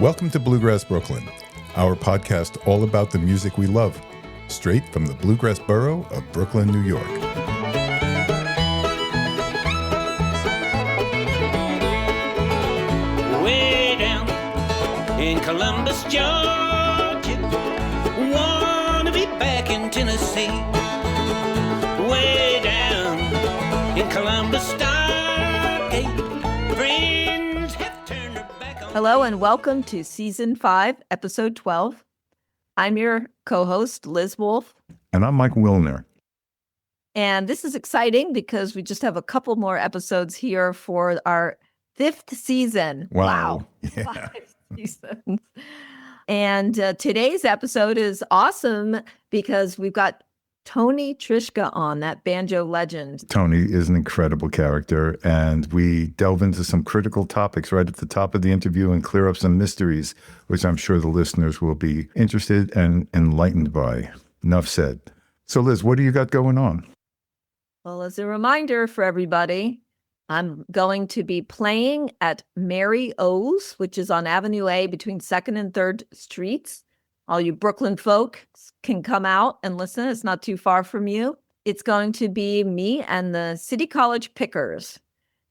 Welcome to Bluegrass Brooklyn, our podcast all about the music we love, straight from the Bluegrass borough of Brooklyn, New York. Way down in Columbus, Georgia, wanna be back in Tennessee. Way down in Columbus, Stargate, friends have turned their back on. Hello and welcome to Season 5, Episode 12. I'm your co-host, Liz Wolfe. And I'm Mike Wilner. And this is exciting because we just have a couple more episodes here for our 5th season. Wow. Yeah. 5 seasons. And today's episode is awesome because we've got Tony Trischka on, that banjo legend. Tony is an incredible character, and we delve into some critical topics right at the top of the interview and clear up some mysteries, which I'm sure the listeners will be interested and enlightened by. Enough said. So, Liz, what do you got going on? Well, as a reminder for everybody, I'm going to be playing at Mary O's, which is on Avenue A between 2nd and 3rd Streets. All you Brooklyn folk can come out and listen. It's not too far from you. It's going to be me and the City College Pickers.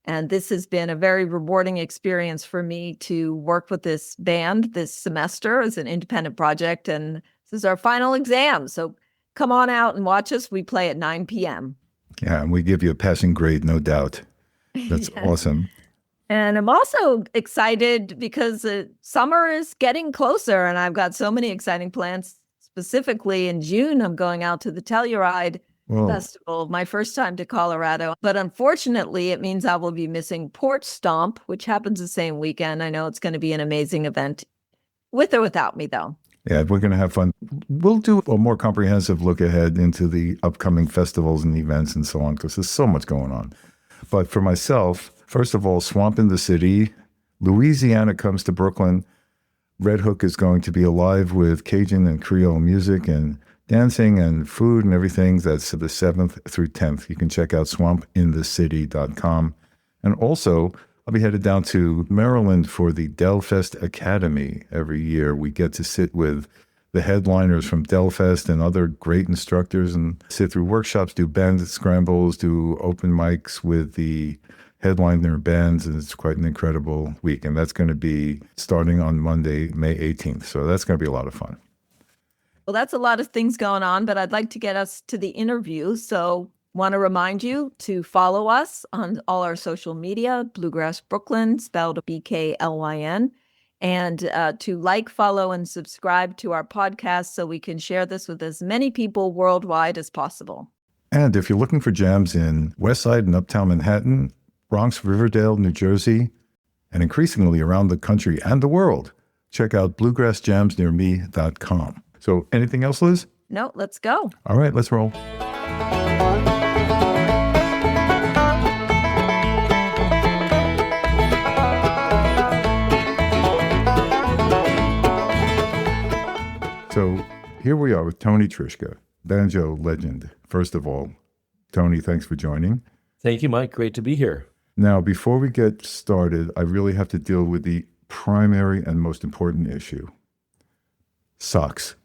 And this has been a very rewarding experience for me to work with this band this semester as an independent project. And this is our final exam. So come on out and watch us. We play at 9 p.m. Yeah, and we give you a passing grade, no doubt. That's Yes. awesome. And I'm also excited because summer is getting closer and I've got so many exciting plans. Specifically in June, I'm going out to the Telluride Well, Festival, my first time to Colorado. But unfortunately, it means I will be missing Port Stomp, which happens the same weekend. I know it's going to be an amazing event with or without me, though. yeah, we're going to have fun. We'll do a more comprehensive look ahead into the upcoming festivals and events and so on, because there's so much going on. But for myself, first of all, Swamp in the City, Louisiana comes to Brooklyn. Red Hook is going to be alive with Cajun and Creole music and dancing and food and everything. That's the 7th through 10th. You can check out swampinthecity.com. And also, I'll be headed down to Maryland for the Delfest Academy. Every year we get to sit with the headliners from Delfest and other great instructors and sit through workshops, do band scrambles, do open mics with the headliner bands, and it's quite an incredible week. And that's going to be starting on Monday, May 18th. So that's going to be a lot of fun. Well, that's a lot of things going on, but I'd like to get us to the interview. So want to remind you to follow us on all our social media, Bluegrass Brooklyn, spelled BKLYN, and to like, follow, and subscribe to our podcast so we can share this with as many people worldwide as possible. And if you're looking for jams in West Side and Uptown Manhattan, Bronx, Riverdale, New Jersey, and increasingly around the country and the world, check out bluegrassjamsnearme.com. So anything else, Liz? No, let's go. All right, let's roll. So here we are with Tony Trischka, banjo legend. First of all, Tony, thanks for joining. Thank you, Mike. Great to be here. Now, before we get started, I really have to deal with the primary and most important issue. Socks.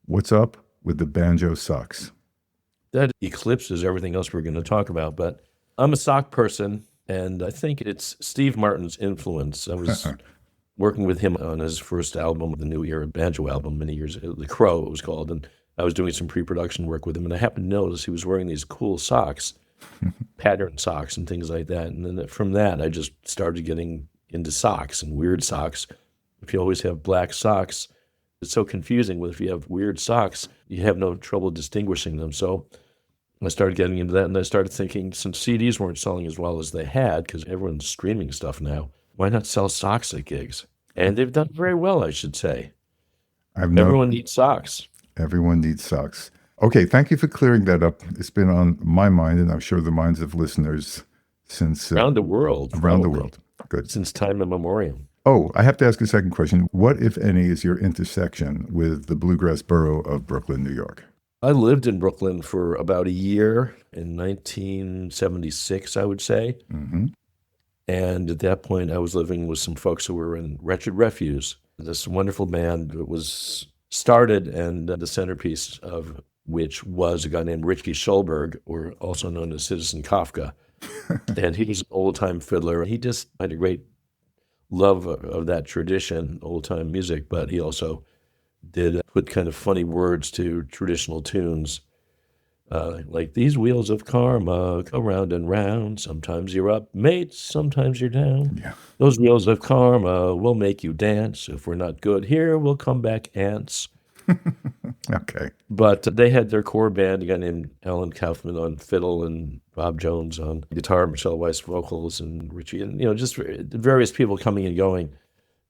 What's up with the banjo socks? That eclipses everything else we're going to talk about, but I'm a sock person, and I think it's Steve Martin's influence. I was working with him on his first album, the New Era Banjo album, many years ago, The Crow it was called, and I was doing some pre-production work with him, and I happened to notice he was wearing these cool socks, pattern socks and things like that. And then from that, I just started getting into socks and weird socks. If you always have black socks, it's so confusing. If you have weird socks, you have no trouble distinguishing them. So I started getting into that, and I started thinking, since CDs weren't selling as well as they had, because everyone's streaming stuff now, why not sell socks at gigs? And they've done very well, I should say. Everyone needs socks. Everyone needs socks. Okay, thank you for clearing that up. It's been on my mind, and I'm sure the minds of listeners since... around the world. Around the probably. world. Good. Since time immemorial. Oh, I have to ask a second question. What, if any, is your intersection with the Bluegrass borough of Brooklyn, New York? I lived in Brooklyn for about a year in 1976, I would say. Mm-hmm. And at that point, I was living with some folks who were in wretched refuse. This wonderful band that was started, and the centerpiece of which was a guy named Richie Schulberg, or also known as Citizen Kafka. And he was an old-time fiddler. He just had a great love of that tradition, old-time music, but he also did put kind of funny words to traditional tunes. Like these wheels of karma go round and round. Sometimes you're up, mate. Sometimes you're down. Yeah. Those wheels of karma will make you dance. If we're not good here, we'll come back ants. Okay. But they had their core band, a guy named Alan Kaufman on fiddle and Bob Jones on guitar, Michelle Weiss vocals, and Richie, and just various people coming and going.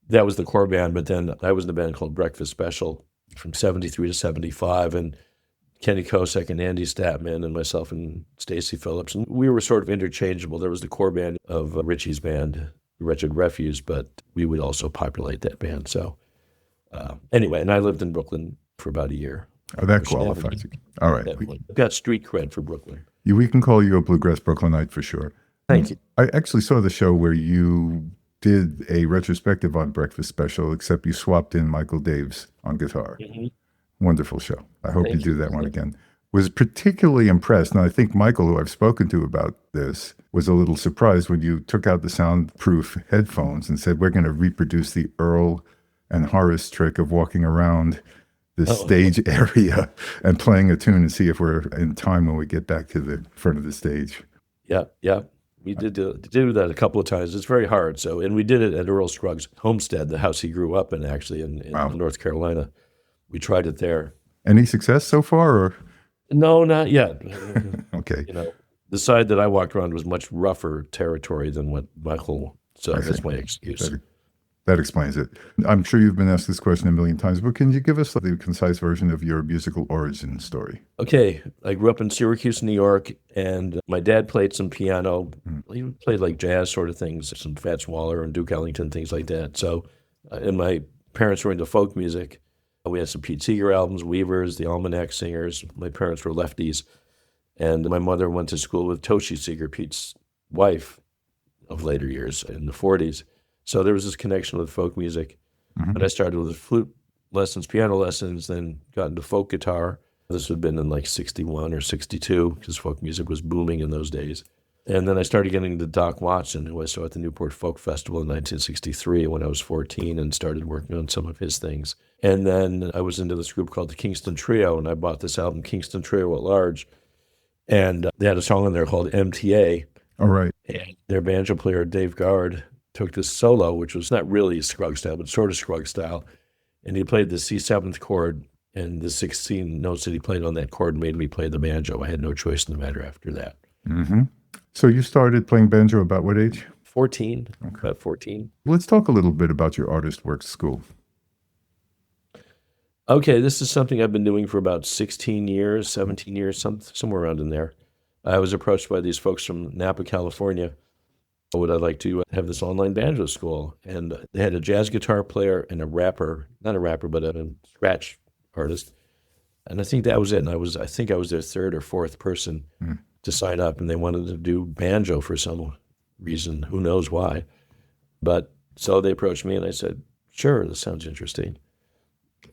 That was the core band. But then I was in a band called Breakfast Special from 73 to 75, and Kenny Kosek and Andy Statman and myself and Stacy Phillips. And we were sort of interchangeable. There was the core band of Richie's band, Wretched Refuse, but we would also populate that band. So anyway, and I lived in Brooklyn for about a year. Oh, that qualifies you. All right. I've got street cred for Brooklyn. We can call you a bluegrass Brooklynite for sure. Thank you. I actually saw the show where you did a retrospective on Breakfast Special, except you swapped in Michael Daves on guitar. Mm-hmm. Wonderful show. I hope you Thank do you. that one again. Was particularly impressed, and I think Michael, who I've spoken to about this, was a little surprised when you took out the soundproof headphones and said, we're going to reproduce the Earl and Horace trick of walking around the stage area and playing a tune and see if we're in time when we get back to the front of the stage. Yeah. We did do that a couple of times. It's very hard. So, and we did it at Earl Scruggs' homestead, the house he grew up in, actually, in Wow. North Carolina. We tried it there. Any success so far? Or No, not yet. okay, The side that I walked around was much rougher territory than what Michael. So I that's see. my excuse. that explains it. I'm sure you've been asked this question a million times, but can you give us the concise version of your musical origin story? Okay, I grew up in Syracuse, New York, and my dad played some piano. He played like jazz sort of things, some Fats Waller and Duke Ellington, things like that. So, and my parents were into folk music. We had some Pete Seeger albums, Weavers, the Almanac Singers. My parents were lefties. And my mother went to school with Toshi Seeger, Pete's wife of later years in the 40s. So there was this connection with folk music. Mm-hmm. And I started with flute lessons, piano lessons, then got into folk guitar. This would have been in like 61 or 62 because folk music was booming in those days. And then I started getting to Doc Watson, who I saw at the Newport Folk Festival in 1963 when I was 14, and started working on some of his things. And then I was into this group called the Kingston Trio, and I bought this album, Kingston Trio at Large. And they had a song on there called MTA. All right. And their banjo player, Dave Gard, took this solo, which was not really Scruggs style, but sort of Scruggs style. And he played the C7th chord, and the 16 notes that he played on that chord made me play the banjo. I had no choice in the matter after that. Mm-hmm. So you started playing banjo about what age? 14, about 14. Let's talk a little bit about your Artist Works School. Okay, this is something I've been doing for about 16 years, 17 years, somewhere around in there. I was approached by these folks from Napa, California. Would I like to have this online banjo school? And they had a jazz guitar player and a rapper, not a rapper, but a scratch artist. And I think that was it. And I think I was their third or fourth person to sign up. And they wanted to do banjo for some reason, who knows why. But so they approached me and I said, sure, this sounds interesting.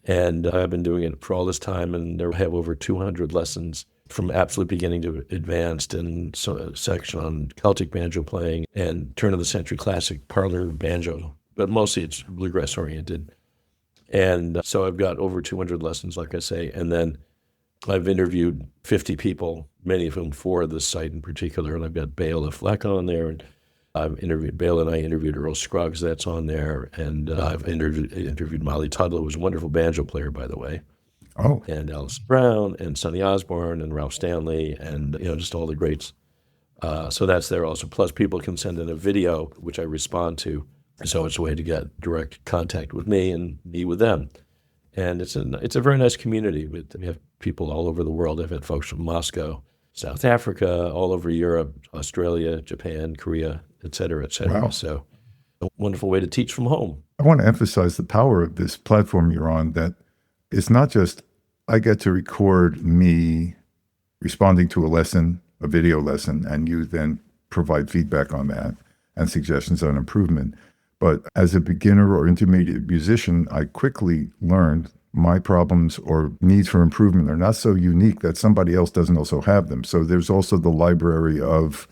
And I've been doing it for all this time, and I have over 200 lessons from absolute beginning to advanced, and so a section on Celtic banjo playing and turn-of-the-century classic parlor banjo, but mostly it's bluegrass-oriented. And so I've got over 200 lessons, like I say, and then I've interviewed 50 people, many of whom for this site in particular, and I've got Bale Fleck on there, and I've interviewed Bale, and I interviewed Earl Scruggs, that's on there, and I've interviewed Molly Tuttle, who was a wonderful banjo player, by the way. Oh, And Alice Brown, and Sonny Osborne, and Ralph Stanley, and just all the greats. So that's there also. Plus, people can send in a video, which I respond to. So it's a way to get direct contact with me and me with them. And it's a very nice community. We have people all over the world. I've had folks from Moscow, South Africa, all over Europe, Australia, Japan, Korea, et cetera, et cetera. Wow. So a wonderful way to teach from home. I want to emphasize the power of this platform you're on, that it's not just I get to record me responding to a lesson, a video lesson, and you then provide feedback on that and suggestions on improvement. But as a beginner or intermediate musician, I quickly learned my problems or needs for improvement are not so unique that somebody else doesn't also have them. So there's also the library of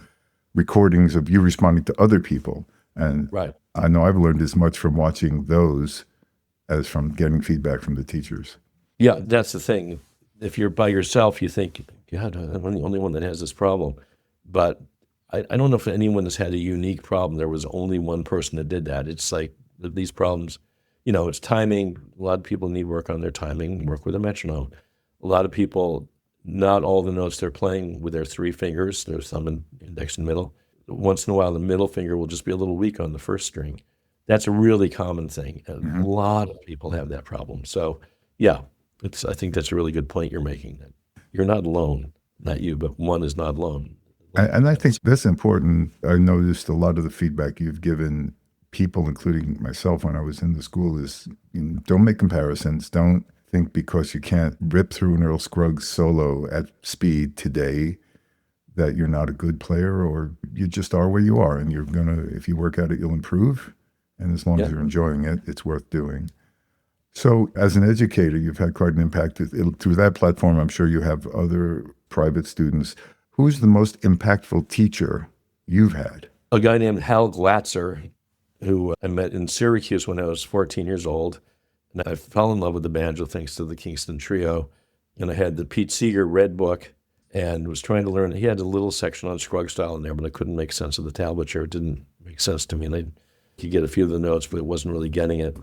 recordings of you responding to other people. And Right. I know I've learned as much from watching those as from getting feedback from the teachers. Yeah, that's the thing. If you're by yourself, you think, God, I'm the only one that has this problem. But I don't know if anyone has had a unique problem. There was only one person that did that. It's like these problems, it's timing. A lot of people need work on their timing, work with a metronome. A lot of people, not all the notes they're playing with their three fingers, their thumb and index and middle. Once in a while, the middle finger will just be a little weak on the first string. That's a really common thing. A lot of people have that problem. So, yeah, I think that's a really good point you're making. That you're not alone, not you, but one is not alone. And I think that's important. I noticed a lot of the feedback you've given people, including myself when I was in the school, is don't make comparisons. Don't think because you can't rip through an Earl Scruggs solo at speed today that you're not a good player, or you just are where you are. And you're going to, if you work at it, you'll improve. And as long as you're enjoying it, it's worth doing. So as an educator, you've had quite an impact. Through that platform, I'm sure you have other private students. Who's the most impactful teacher you've had? A guy named Hal Glatzer, who I met in Syracuse when I was 14 years old. And I fell in love with the banjo thanks to the Kingston Trio. And I had the Pete Seeger Red Book and was trying to learn. He had a little section on Scruggs style in there, but I couldn't make sense of the tablature. It didn't make sense to me. And I could get a few of the notes, but it wasn't really getting it.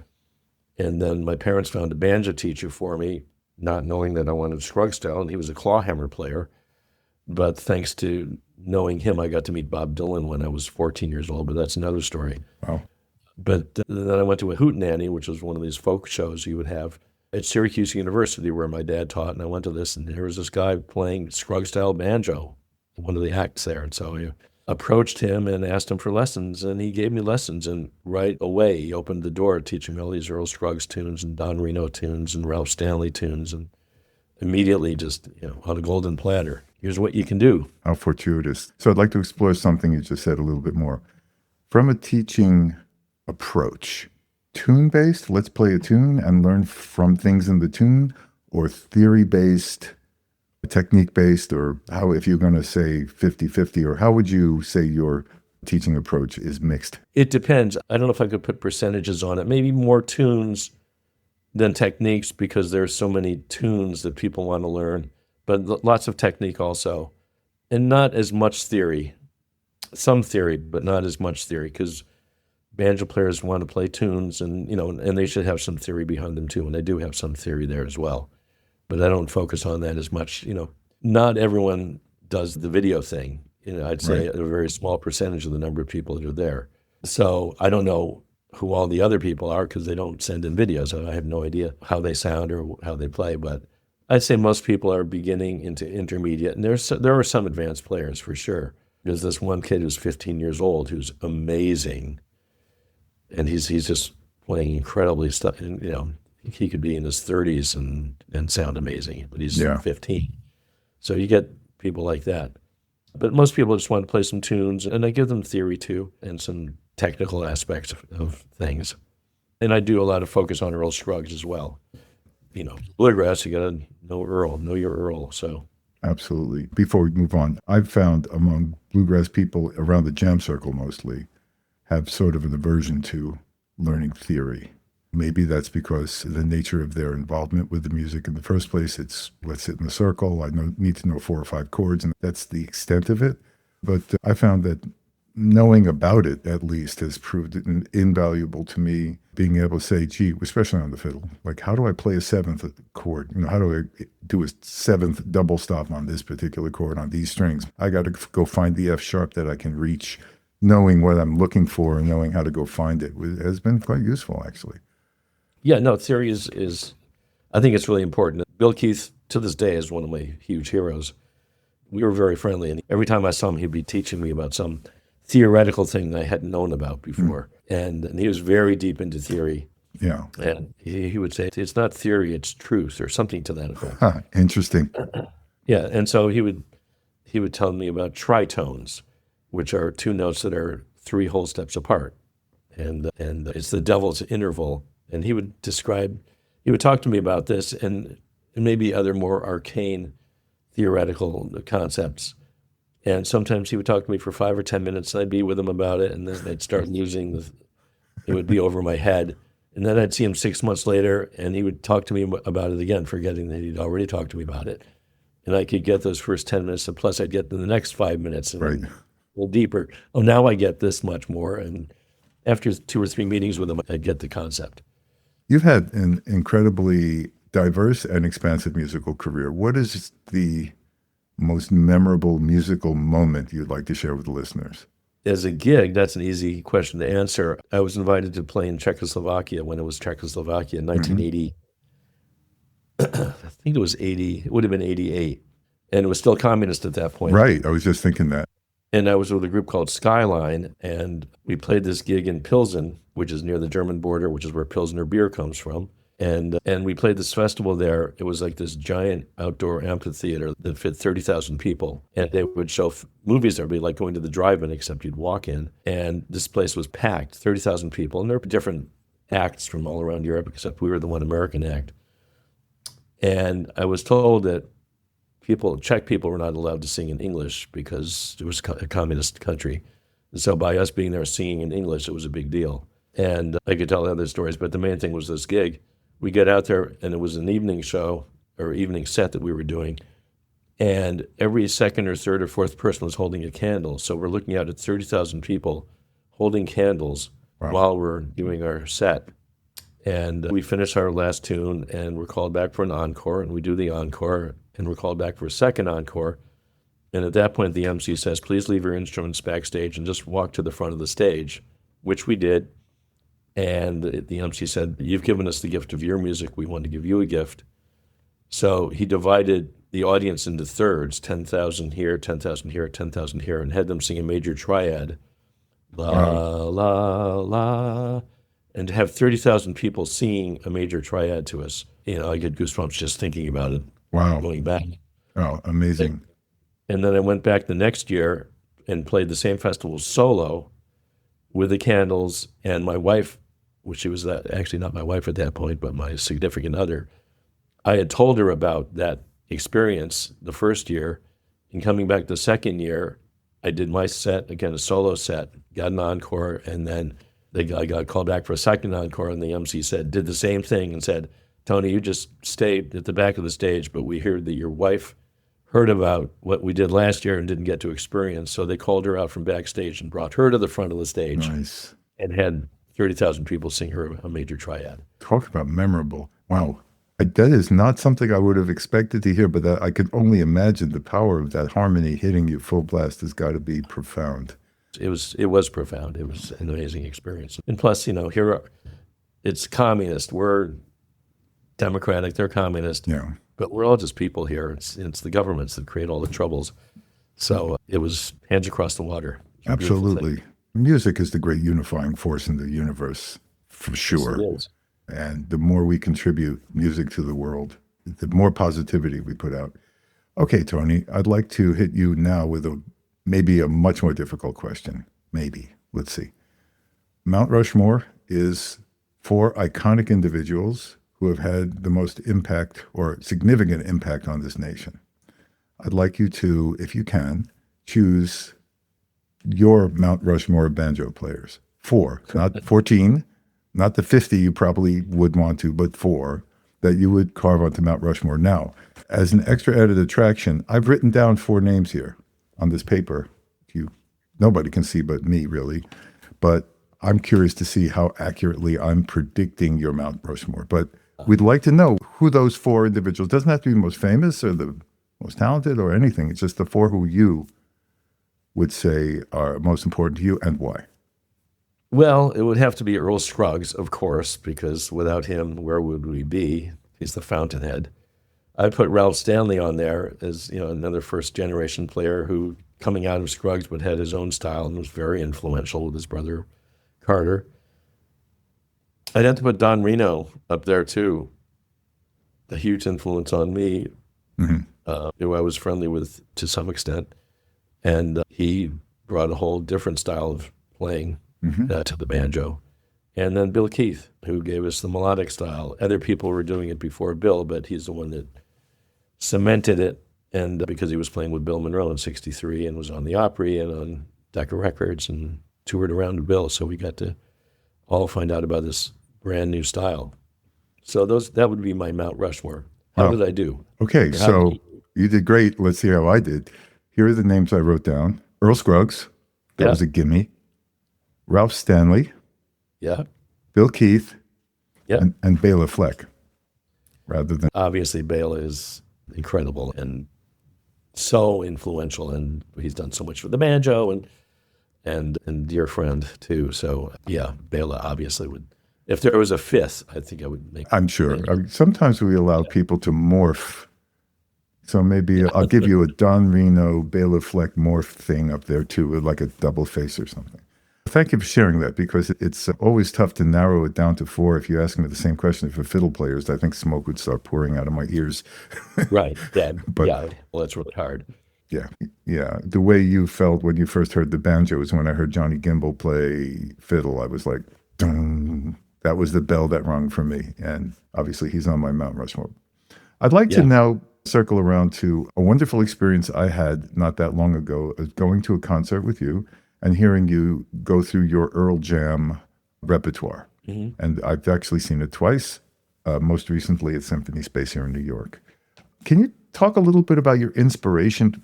And then my parents found a banjo teacher for me, not knowing that I wanted Scruggs style, and he was a clawhammer player. But thanks to knowing him, I got to meet Bob Dylan when I was 14 years old, but that's another story. Wow. But then I went to a hootenanny, which was one of these folk shows you would have at Syracuse University where my dad taught, and I went to this, and there was this guy playing Scruggs-style banjo, one of the acts there. And so I approached him and asked him for lessons, and he gave me lessons, and right away he opened the door teaching me all these Earl Scruggs tunes and Don Reno tunes and Ralph Stanley tunes, and immediately just, on a golden platter, here's what you can do. How fortuitous. So I'd like to explore something you just said a little bit more. From a teaching approach, tune-based, let's play a tune and learn from things in the tune, or theory-based, technique-based, or how, if you're going to say 50-50, or how would you say your teaching approach is mixed? It depends. I don't know if I could put percentages on it. Maybe more tunes than techniques because there's so many tunes that people want to learn, but lots of technique also. And not as much theory. Some theory, but not as much theory, because banjo players want to play tunes and, and they should have some theory behind them too. And they do have some theory there as well. But I don't focus on that as much. Not everyone does the video thing. I'd say a very small percentage of the number of people that are there. So I don't know who all the other people are because they don't send in videos. I have no idea how they sound or how they play. But I'd say most people are beginning into intermediate. And there are some advanced players for sure. There's this one kid who's 15 years old who's amazing. And he's just playing incredibly stuff. And, he could be in his 30s and sound amazing, but he's 15. So you get people like that. But most people just want to play some tunes, and I give them theory too, and some technical aspects of things. And I do a lot of focus on Earl Scruggs as well. Bluegrass, you got to know your Earl. So Absolutely. Before we move on, I've found among bluegrass people around the jam circle mostly have sort of an aversion to learning theory. Maybe that's because the nature of their involvement with the music in the first place. It's let's sit in a circle. I need to know 4 or 5 chords, and that's the extent of it. But I found that knowing about it, at least, has proved invaluable to me. Being able to say, gee, especially on the fiddle, like, how do I play a 7th chord? How do I do a 7th double stop on this particular chord on these strings? I got to go find the F sharp that I can reach. Knowing what I'm looking for and knowing how to go find it has been quite useful, actually. Yeah, no, theory is I think it's really important. Bill Keith, to this day, is one of my huge heroes. We were very friendly, and every time I saw him, he'd be teaching me about some theoretical thing that I hadn't known about before. And he was very deep into theory. Yeah. And he would say, it's not theory, it's truth, or something to that effect. Interesting. Yeah, and so he would tell me about tritones, which are 2 notes that are 3 whole steps apart. and it's the devil's interval. And he would talk to me about this and maybe other more arcane theoretical concepts. And sometimes he would talk to me for 5 or 10 minutes, and I'd be with him about it, and then they'd start it would be over my head. And then I'd see him 6 months later, and he would talk to me about it again, forgetting that he'd already talked to me about it. And I could get those first 10 minutes, and plus I'd get the next 5 minutes, and Right. a little deeper. Oh, now I get this much more. And after 2 or 3 meetings with him, I'd get the concept. You've had an incredibly diverse and expansive musical career. What is the most memorable musical moment you'd like to share with the listeners? As a gig, that's an easy question to answer. I was invited to play in Czechoslovakia when it was Czechoslovakia in 1980. I think it was 80. It would have been 88. And it was still communist at that point. Right. I was just thinking that. Mm-hmm. And I was with a group called Skyline, and we played this gig in Pilsen, which is near the German border, which is where Pilsner beer comes from. And we played this festival there. It was like this giant outdoor amphitheater that fit 30,000 people. And they would show movies that would be like going to the drive-in, except you'd walk in. And this place was packed, 30,000 people. And there were different acts from all around Europe, except we were the one American act. And I was told that Czech people were not allowed to sing in English because it was a communist country. And so by us being there singing in English, it was a big deal. And I could tell other stories, but the main thing was this gig. We get out there, and it was an evening show or evening set that we were doing. And every second or third or fourth person was holding a candle. So we're looking out at 30,000 people holding candles while we're doing our set. And we finish our last tune, and we're called back for an encore, and we do the encore, and we're called back for a second encore. And at that point, the MC says, please leave your instruments backstage and just walk to the front of the stage, which we did. And the MC said, you've given us the gift of your music. We want to give you a gift. So he divided the audience into thirds, 10,000 here, 10,000 here, 10,000 here, and had them sing a major triad. La, la, la. And to have 30,000 people singing a major triad to us, I get goosebumps just thinking about it. Wow. Going back. Oh, amazing. And then I went back the next year and played the same festival solo with the candles, and my wife, which she was actually not my wife at that point, but my significant other, I had told her about that experience the first year, and coming back the second year, I did my set, again, a solo set, got an encore, and then I got called back for a second encore, and the MC did the same thing and said, Tony, you just stayed at the back of the stage, but we heard that your wife heard about what we did last year and didn't get to experience. So they called her out from backstage and brought her to the front of the stage. Nice. And had 30,000 people sing her a major triad. Talk about memorable. Wow. That is not something I would have expected to hear, but I could only imagine the power of that harmony hitting you full blast has got to be profound. It was profound. It was an amazing experience. And plus, it's communist. We're democratic. They're communist. Yeah. But we're all just people here. It's the governments that create all the troubles. So it was hands across the water. Absolutely. Music is the great unifying force in the universe, for sure. Yes, it is. And the more we contribute music to the world, the more positivity we put out. Okay, Tony, I'd like to hit you now with maybe a much more difficult question. Maybe. Let's see. Mount Rushmore is 4 iconic individuals who have had the most impact or significant impact on this nation. I'd like you to, if you can, choose your Mount Rushmore banjo players. 4, not 14, not the 50 you probably would want to, but 4 that you would carve onto Mount Rushmore. Now, as an extra added attraction, I've written down 4 names here on this paper. Nobody can see but me, really. But I'm curious to see how accurately I'm predicting your Mount Rushmore. But we'd like to know who those 4 individuals, doesn't have to be the most famous or the most talented or anything. It's just the 4 who you would say are most important to you and why. Well, it would have to be Earl Scruggs, of course, because without him, where would we be? He's the fountainhead. I'd put Ralph Stanley on there as another first-generation player who, coming out of Scruggs, but had his own style and was very influential with his brother Carter. I'd have to put Don Reno up there too. A huge influence on me, who I was friendly with to some extent, and he brought a whole different style of playing to the banjo. And then Bill Keith, who gave us the melodic style. Other people were doing it before Bill, but he's the one that cemented it. And because he was playing with Bill Monroe in '63 and was on the Opry and on Decca Records and toured around with Bill, so we got to all find out about this brand new style. So that would be my Mount Rushmore. How did I do? Okay, so you did great. Let's see how I did. Here are the names I wrote down. Earl Scruggs, that was a gimme. Ralph Stanley, Yeah. Bill Keith, Yeah. and Bela Fleck, rather than... Obviously, Bela is incredible and so influential, and he's done so much for the banjo and dear friend too. So yeah, Bela obviously would. If there was a fifth, I think I would make. I'm sure. Sometimes we allow people to morph. So maybe I'll give you a Don Reno, Bela Fleck morph thing up there too, with like a double face or something. Thank you for sharing that, because it's always tough to narrow it down to 4. If you ask me the same question for fiddle players, I think smoke would start pouring out of my ears. Right. Yeah. But- yeah. Well, that's really hard. Yeah. The way you felt when you first heard the banjo is when I heard Johnny Gimbel play fiddle. I was like, dun. That was the bell that rung for me. And obviously he's on my Mount Rushmore. I'd like to now circle around to a wonderful experience I had not that long ago, going to a concert with you and hearing you go through your Earl Jam repertoire. Mm-hmm. And I've actually seen it twice, most recently at Symphony Space here in New York. Can you talk a little bit about your inspiration,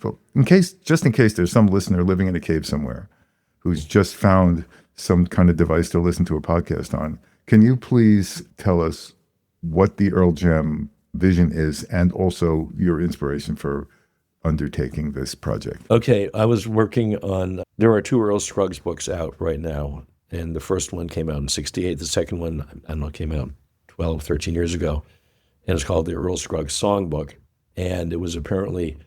just in case there's some listener living in a cave somewhere who's just found some kind of device to listen to a podcast on? Can you please tell us what the Earl Jam vision is and also your inspiration for undertaking this project? Okay, I was working on, there are 2 Earl Scruggs books out right now, and the first one came out in '68. The second one, I don't know, came out 12, 13 years ago, and it's called the Earl Scruggs Songbook. And it was apparently,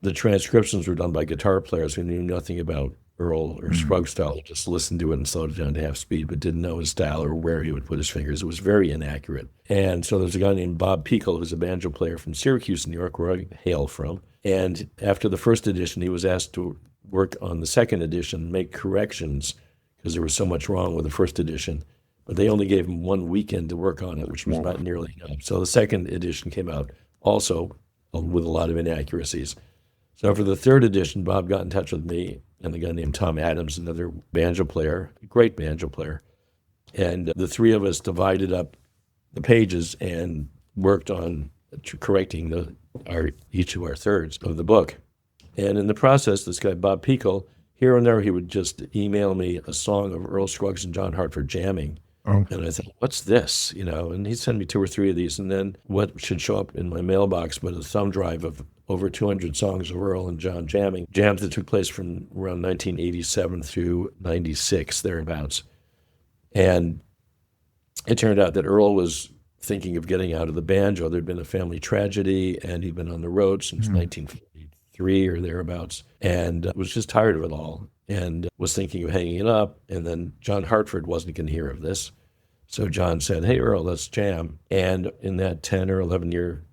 the transcriptions were done by guitar players who knew nothing about Earl or Scruggs style, just listened to it and slowed it down to half speed, but didn't know his style or where he would put his fingers. It was very inaccurate. And so there's a guy named Bob Pekel, who's a banjo player from Syracuse, New York, where I hail from. And after the first edition, he was asked to work on the second edition, make corrections, because there was so much wrong with the first edition. But they only gave him 1 weekend to work on it, which was not nearly enough. So the second edition came out also with a lot of inaccuracies. So for the third edition, Bob got in touch with me and a guy named Tom Adams, another banjo player, a great banjo player. And the 3 of us divided up the pages and worked on correcting each of our thirds of the book. And in the process, this guy, Bob Pekel, here and there, he would just email me a song of Earl Scruggs and John Hartford jamming. Oh. And I thought, what's this? And he'd send me 2 or 3 of these. And then what should show up in my mailbox but a thumb drive of over 200 songs of Earl and John jamming, jams that took place from around 1987 through 96, thereabouts. And it turned out that Earl was thinking of getting out of the banjo. There'd been a family tragedy, and he'd been on the road since 1943 or thereabouts, and was just tired of it all, and was thinking of hanging it up. And then John Hartford wasn't going to hear of this. So John said, hey, Earl, let's jam. And in that 10 or 11-year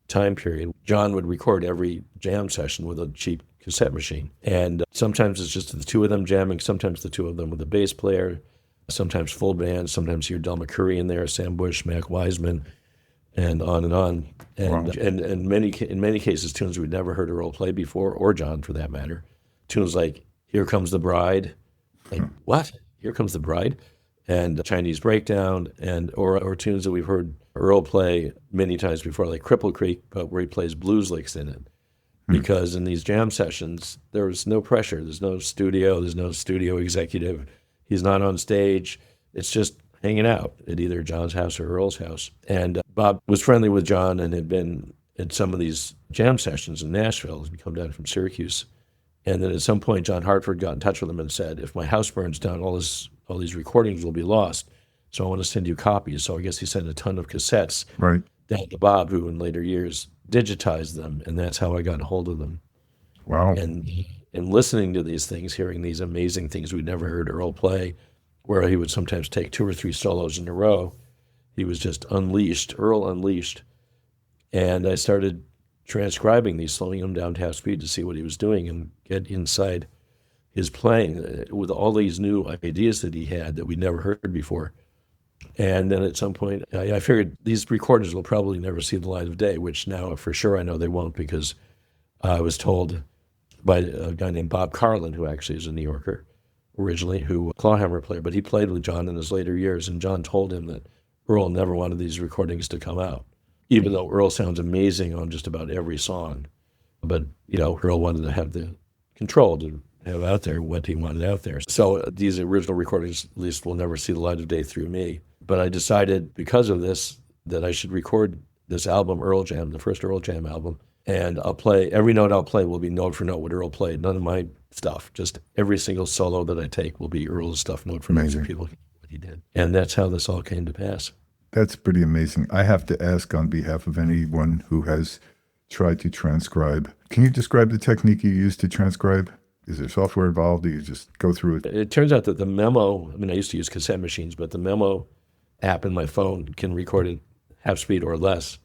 time period, John would record every jam session with a cheap cassette machine. And sometimes it's just the 2 of them jamming, sometimes the 2 of them with a bass player, sometimes full band, sometimes you hear Del McCoury in there, Sam Bush, Mac Wiseman, and on and on. And Wow. and in many cases, tunes we'd never heard Earl play before, or John for that matter. Tunes like Here Comes the Bride, like, what? Here Comes the Bride? And Chinese Breakdown, and or tunes that we've heard Earl play many times before, like Cripple Creek, but where he plays blues licks in it. Because in these jam sessions, there's no pressure. There's no studio executive. He's not on stage. It's just hanging out at either John's house or Earl's house. And Bob was friendly with John and had been at some of these jam sessions in Nashville. He'd come down from Syracuse. And then at some point, John Hartford got in touch with him and said, if my house burns down, all these recordings will be lost. So I want to send you copies. So I guess he sent a ton of cassettes down to Bob, who in later years digitized them. And that's how I got a hold of them. Wow. And listening to these things, hearing these amazing things we'd never heard Earl play, where he would sometimes take 2 or 3 solos in a row. He was just unleashed, Earl unleashed. And I started transcribing these, slowing them down to half speed to see what he was doing and get inside his playing with all these new ideas that he had that we'd never heard before. And then at some point, I figured these recordings will probably never see the light of day, which now for sure I know they won't, because I was told by a guy named Bob Carlin, who actually is a New Yorker originally, who clawhammer player, but he played with John in his later years, and John told him that Earl never wanted these recordings to come out, even though Earl sounds amazing on just about every song. But, Earl wanted to have the control to have out there what he wanted out there. So these original recordings, at least, will never see the light of day through me. But I decided, because of this, that I should record this album, Earl Jam, the first Earl Jam album, and I'll play, every note I'll play will be note for note what Earl played. None of my stuff, just every single solo that I take will be Earl's stuff, note for note, so people can know what he did. And that's how this all came to pass. That's pretty amazing. I have to ask, on behalf of anyone who has tried to transcribe, can you describe the technique you use to transcribe? Is there software involved? Do you just go through it? It turns out that the memo, I used to use cassette machines, but the memo app in my phone can record at half speed or less.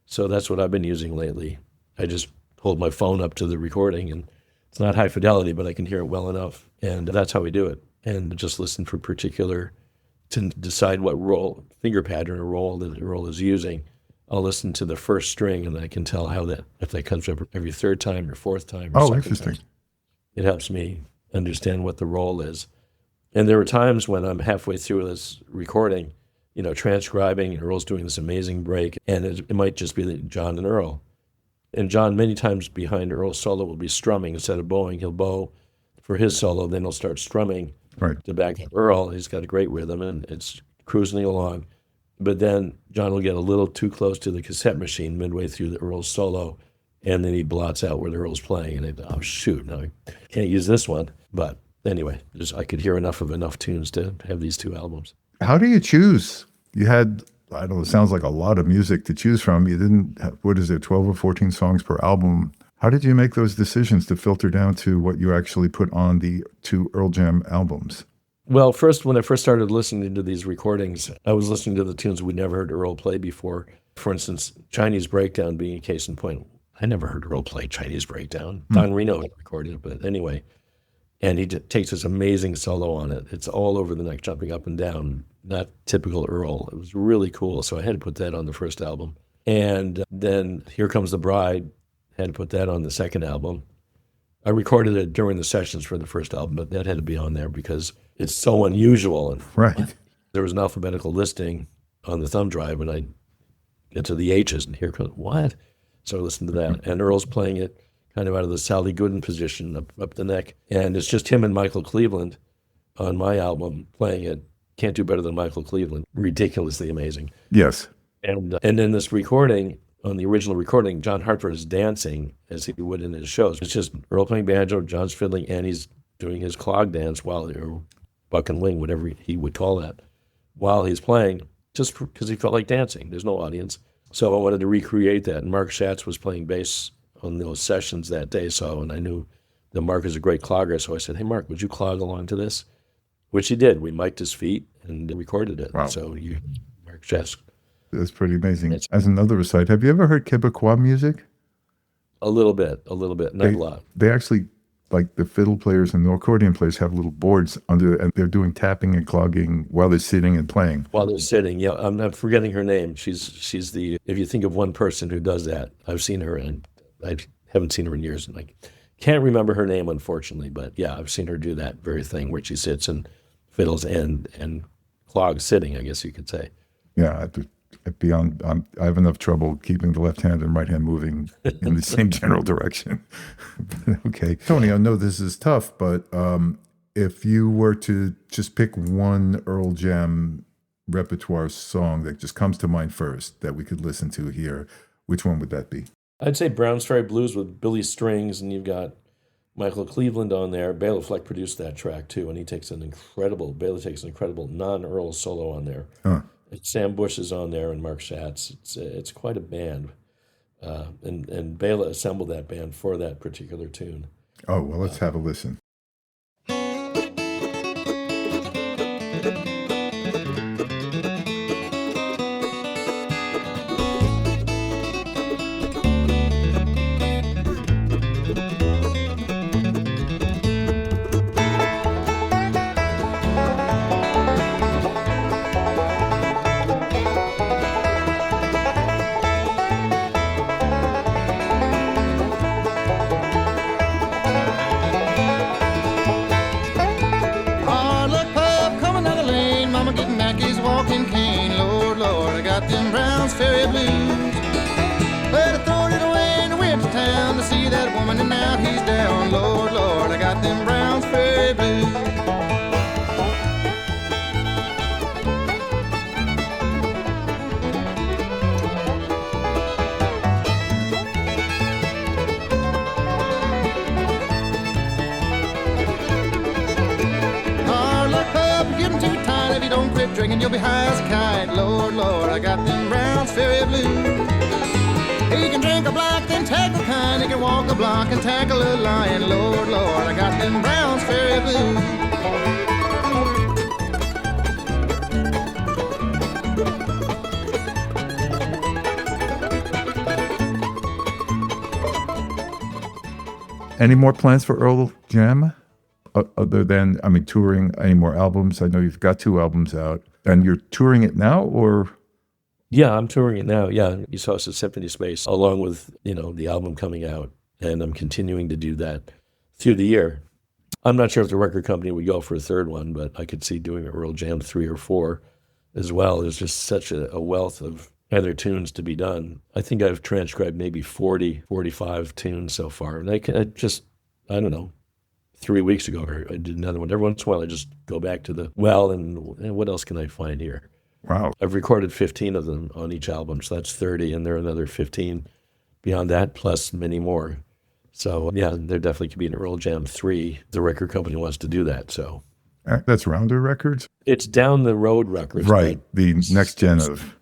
So that's what I've been using lately. I just hold my phone up to the recording, and it's not high fidelity, but I can hear it well enough. And that's how we do it. And just listen for particular, to decide what roll, finger pattern or roll that the roll is using. I'll listen to the first string, and I can tell how that, if that comes up every third time or fourth time or second interesting. time. It helps me understand what the roll is. And there were times when I'm halfway through this recording, transcribing, and Earl's doing this amazing break, and it might just be John and Earl. And John, many times behind Earl's solo, will be strumming instead of bowing. He'll bow for his solo, then he'll start strumming to back up Earl. He's got a great rhythm, and it's cruising along. But then John will get a little too close to the cassette machine midway through the Earl's solo, and then he blots out where the Earl's playing, and oh shoot, now I can't use this one. But anyway, I could hear enough tunes to have these two albums. How do you choose? You had, I don't know, it sounds like a lot of music to choose from. You didn't have, 12 or 14 songs per album. How did you make those decisions to filter down to what you actually put on the two Earl Jam albums? Well, when I first started listening to these recordings, I was listening to the tunes we'd never heard Earl play before. For instance, Chinese Breakdown being a case in point. I never heard Earl play Chinese Breakdown. Don Reno recorded it, but anyway. And he takes this amazing solo on it. It's all over the neck, jumping up and down. Not typical Earl. It was really cool. So I had to put that on the first album. And then Here Comes the Bride, had to put that on the second album. I recorded it during the sessions for the first album, but that had to be on there because it's so unusual. And Right. There was an alphabetical listing on the thumb drive, and I get to the H's, and here comes, what? So I listened to that. And Earl's playing it kind of out of the Sally Gooden position up the neck. And it's just him and Michael Cleveland on my album playing it. Can't do better than Michael Cleveland. Ridiculously amazing. Yes. And in this recording, on the original recording, John Hartford is dancing as he would in his shows. It's just Earl playing banjo, John's fiddling, and he's doing his clog dance or buck and wing, whatever he would call that, while he's playing, just because he felt like dancing. There's no audience. So I wanted to recreate that. And Mark Schatz was playing bass on those sessions that day. And I knew that Mark is a great clogger. So I said, hey, Mark, would you clog along to this? Which he did. We mic'd his feet and recorded it. Wow. So Mark Schatz. That's pretty amazing. As another aside, have you ever heard Quebecois music? A little bit, not a lot. They actually, like the fiddle players and the accordion players, have little boards under, and they're doing tapping and clogging while they're sitting and playing. While they're sitting, yeah. I'm forgetting her name. She's the, if you think of one person who does that, I've seen her, and I haven't seen her in years, and I can't remember her name, unfortunately. But yeah, I've seen her do that very thing where she sits and fiddles and clogs sitting, I guess you could say. Yeah, I have enough trouble keeping the left hand and right hand moving in the same general direction. Okay. Tony, I know this is tough, but if you were to just pick one Earl Jam repertoire song that just comes to mind first that we could listen to here, which one would that be? I'd say Brown's Ferry Blues with Billy Strings, and you've got Michael Cleveland on there. Bela Fleck produced that track too, and Bailey takes an incredible non-Earl solo on there. Huh. Sam Bush is on there and Mark Schatz. It's quite a band. And Bela assembled that band for that particular tune. Oh, well, let's have a listen. Ferry blues. But I throwed it away in the winter town to see that woman, and now he's down. Lord, Lord, I got them Browns Ferry blues. Don't quit drinking, you'll be high as a kite. Lord, Lord, I got them Browns Ferry blues. He can drink a block, then take a kind. He can walk a block and tackle a lion. Lord, Lord, I got them Browns Ferry blues. Any more plans for Earl Jam? Other than, I mean, touring, any more albums? I know you've got 2 albums out. And you're touring it now, or? Yeah, I'm touring it now. Yeah, you saw us at Symphony Space, along with, the album coming out. And I'm continuing to do that through the year. I'm not sure if the record company would go for a third one, but I could see doing a Earl Jam 3 or 4 as well. There's just such a wealth of other tunes to be done. I think I've transcribed maybe 40, 45 tunes so far. And I don't know. 3 weeks ago, I did another one. Every once in a while, I just go back to and what else can I find here? Wow. I've recorded 15 of them on each album, so that's 30, and there are another 15 beyond that, plus many more. So, yeah, there definitely could be an Earl Jam 3. The record company wants to do that, so. That's Rounder Records? It's Down the Road Records. Right, the next gen of.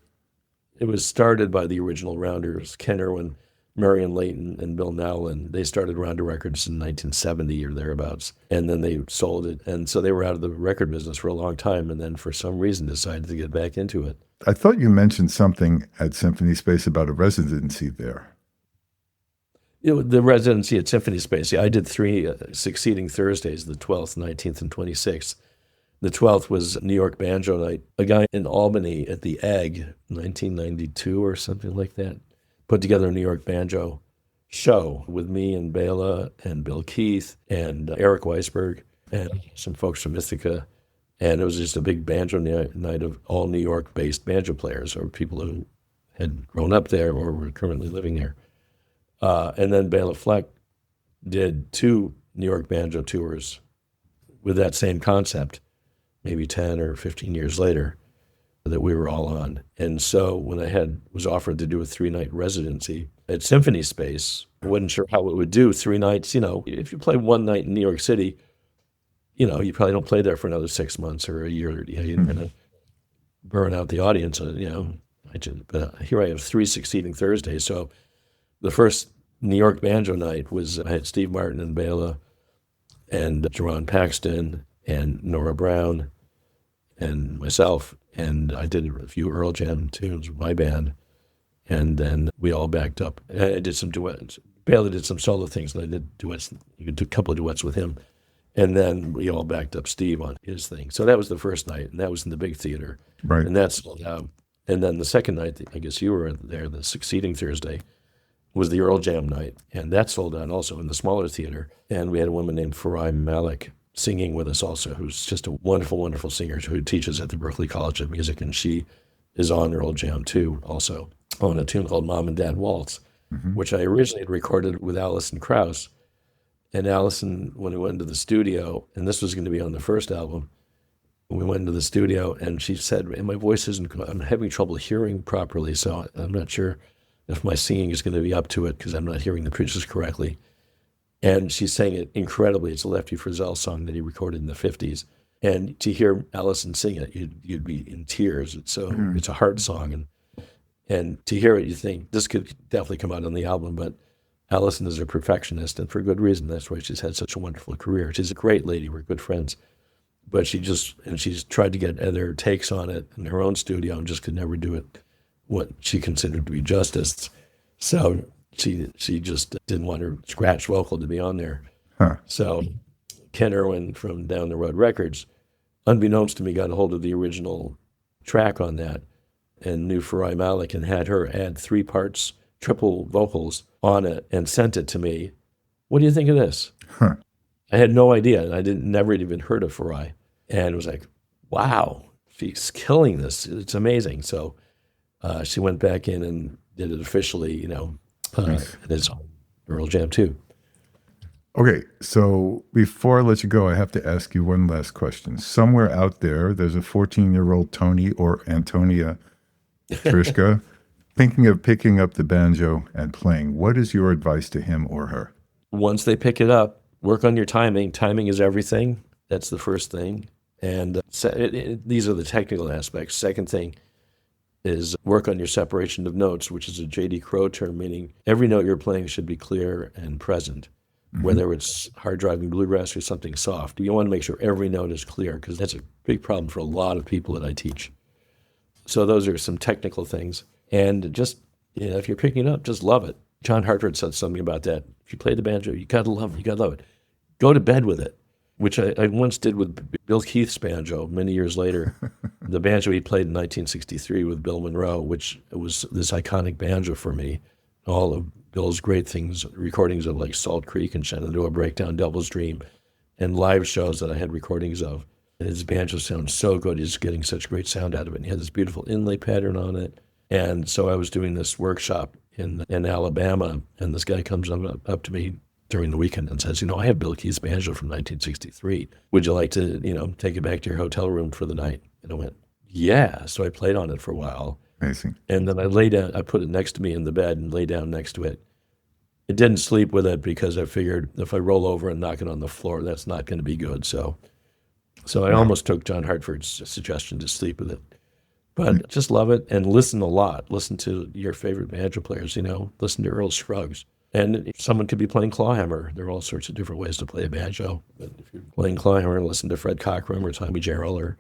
It was started by the original Rounders, Ken Irwin, Marion Layton, and Bill Nowlin. They started Rounder Records in 1970 or thereabouts, and then they sold it. And so they were out of the record business for a long time, and then for some reason decided to get back into it. I thought you mentioned something at Symphony Space about a residency there. The residency at Symphony Space, I did 3 succeeding Thursdays, the 12th, 19th, and 26th. The 12th was New York Banjo Night. A guy in Albany at the Egg, 1992 or something like that, put together a New York Banjo show with me and Bela and Bill Keith and Eric Weisberg and some folks from Ithaca. And it was just a big banjo night of all New York-based banjo players or people who had grown up there or were currently living there. And then Bela Fleck did 2 New York Banjo tours with that same concept, maybe 10 or 15 years later, that we were all on. And so when I was offered to do a 3-night residency at Symphony Space, I wasn't sure how it would do 3 nights. If you play 1 night in New York City, you probably don't play there for another 6 months or a year. You're going to burn out the audience, But here I have 3 succeeding Thursdays. So the first New York Banjo night I had Steve Martin and Bela and Jerron Paxton and Nora Brown and myself. And I did a few Earl Jam tunes with my band. And then we all backed up. I did some duets. Bela did some solo things, and I did duets. You could do a couple of duets with him. And then we all backed up Steve on his thing. So that was the first night, and that was in the big theater. Right. And that sold out. And then the second night, I guess you were there, the succeeding Thursday, was the Earl Jam night. And that sold out also in the smaller theater. And we had a woman named Farai Malik singing with us also, who's just a wonderful, wonderful singer who teaches at the Berklee College of Music. And she is on Earl Jam too, also, on a tune called Mom and Dad Waltz, which I originally had recorded with Alison Krauss. And Alison, when we went into the studio, and this was going to be on the first album, we went into the studio and she said, and my voice I'm having trouble hearing properly, so I'm not sure if my singing is going to be up to it because I'm not hearing the pitches correctly. And she sang it incredibly. It's a Lefty Frizzell song that he recorded in the 50s. And to hear Alison sing it, you'd be in tears. It's a hard song. And to hear it, you think, this could definitely come out on the album, but Alison is a perfectionist, and for good reason. That's why she's had such a wonderful career. She's a great lady. We're good friends. But she's tried to get other takes on it in her own studio and just could never do it what she considered to be justice. So she just didn't want her scratch vocal to be on there. Huh. So Ken Irwin from Down the Road Records, unbeknownst to me, got a hold of the original track on that and knew Farai Malik and had her add 3 parts, triple vocals on it and sent it to me. What do you think of this? Huh. I had no idea, and I never even heard of Farai. And it was like, wow, she's killing this. It's amazing. So she went back in and did it officially, at his Earl Jam too. Okay, so before I let you go, I have to ask you one last question. Somewhere out there's a 14-year-old Tony or Antonia Trischka thinking of picking up the banjo and playing. What is your advice to him or her? Once they pick it up, work on your timing. Timing is everything. That's the first thing. And these are the technical aspects. Second thing is work on your separation of notes, which is a J.D. Crowe term, meaning every note you're playing should be clear and present. Whether it's hard driving bluegrass or something soft, you want to make sure every note is clear, because that's a big problem for a lot of people that I teach. So those are some technical things. And just, if you're picking it up, just love it. John Hartford said something about that. If you play the banjo, you got to love it. You got to love it. Go to bed with it, which I once did with Bill Keith's banjo many years later. The banjo he played in 1963 with Bill Monroe, which was this iconic banjo for me. All of Bill's great things, recordings of like Salt Creek and Shenandoah Breakdown, Devil's Dream, and live shows that I had recordings of. And his banjo sounds so good. He's getting such great sound out of it. And he had this beautiful inlay pattern on it. And so I was doing this workshop in Alabama, and this guy comes up to me during the weekend and says, I have Bill Keith's banjo from 1963. Would you like to, take it back to your hotel room for the night? And I went, yeah. So I played on it for a while. Amazing. And then I lay down, I put it next to me in the bed and lay down next to it. It didn't sleep with it because I figured if I roll over and knock it on the floor, that's not going to be good. So I almost took John Hartford's suggestion to sleep with it. But just love it and listen a lot. Listen to your favorite banjo players, listen to Earl Scruggs. And someone could be playing clawhammer. There are all sorts of different ways to play a banjo. But if you're playing clawhammer, listen to Fred Cockrum or Tommy Jarrell or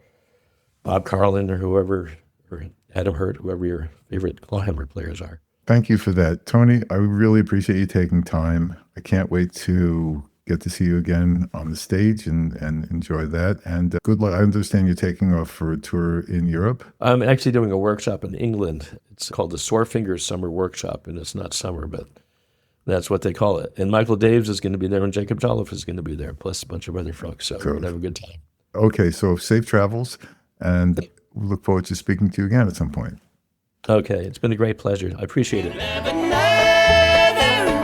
Bob Carlin or whoever, or Adam Hurt, whoever your favorite clawhammer players are. Thank you for that. Tony, I really appreciate you taking time. I can't wait to get to see you again on the stage and enjoy that. And good luck. I understand you're taking off for a tour in Europe. I'm actually doing a workshop in England. It's called the Sore Fingers Summer Workshop, and it's not summer, but that's what they call it. And Michael Daves is going to be there, and Jacob Jolliffe is going to be there, plus a bunch of other folks. So we're going to have a good time. Okay, so safe travels, and we look forward to speaking to you again at some point. Okay, it's been a great pleasure. I appreciate it. Love another,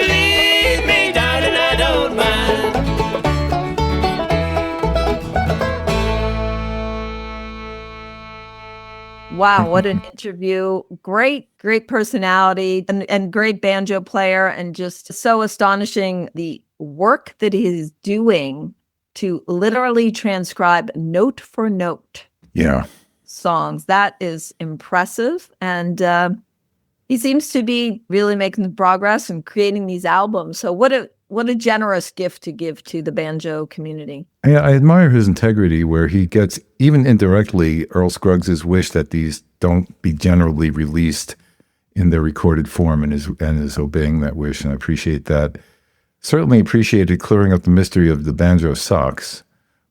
leave me, darling, I don't mind. Wow, what an interview. Great personality and great banjo player, and just so astonishing the work that he is doing to literally transcribe note for note. Yeah. Songs. That is impressive. And he seems to be really making progress and creating these albums. So what a generous gift to give to the banjo community. Yeah, I admire his integrity where he gets, even indirectly, Earl Scruggs' wish that these don't be generally released in their recorded form, and is obeying that wish, and I appreciate that. Certainly appreciated clearing up the mystery of the banjo socks,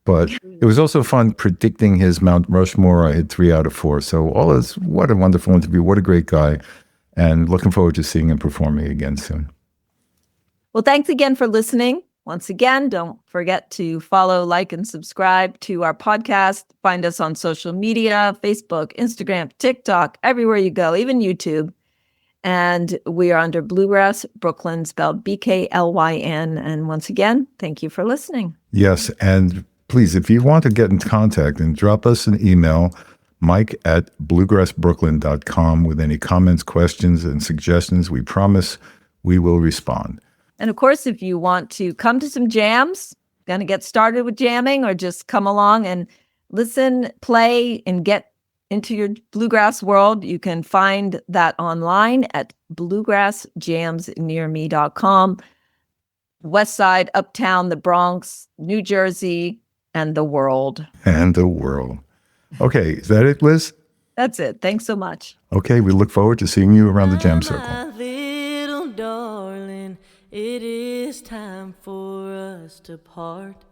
but it was also fun predicting his Mount Rushmore. I had 3 out of 4. So what a wonderful interview. What a great guy. And looking forward to seeing him performing again soon. Well, thanks again for listening. Once again, don't forget to follow, like, and subscribe to our podcast. Find us on social media, Facebook, Instagram, TikTok, everywhere you go, even YouTube. And we are under Bluegrass Brooklyn, spelled BKLYN. And once again, thank you for listening. Yes, and please, if you want to get in contact, and drop us an email, mike@bluegrassbrooklyn.com, with any comments, questions, and suggestions. We promise we will respond. And of course, if you want to come to some jams, going to get started with jamming, or just come along and listen, play, and get into your bluegrass world, you can find that online at bluegrassjamsnearme.com. West Side, Uptown, the Bronx, New Jersey, and the world. And the world. Okay, is that it, Liz? That's it. Thanks so much. Okay, we look forward to seeing you around the jam circle. My little darling, it is time for us to part.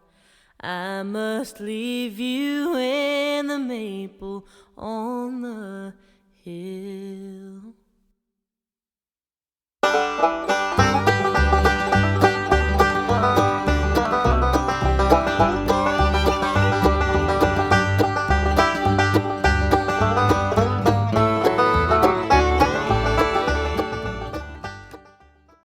I must leave you in the maple on the hill.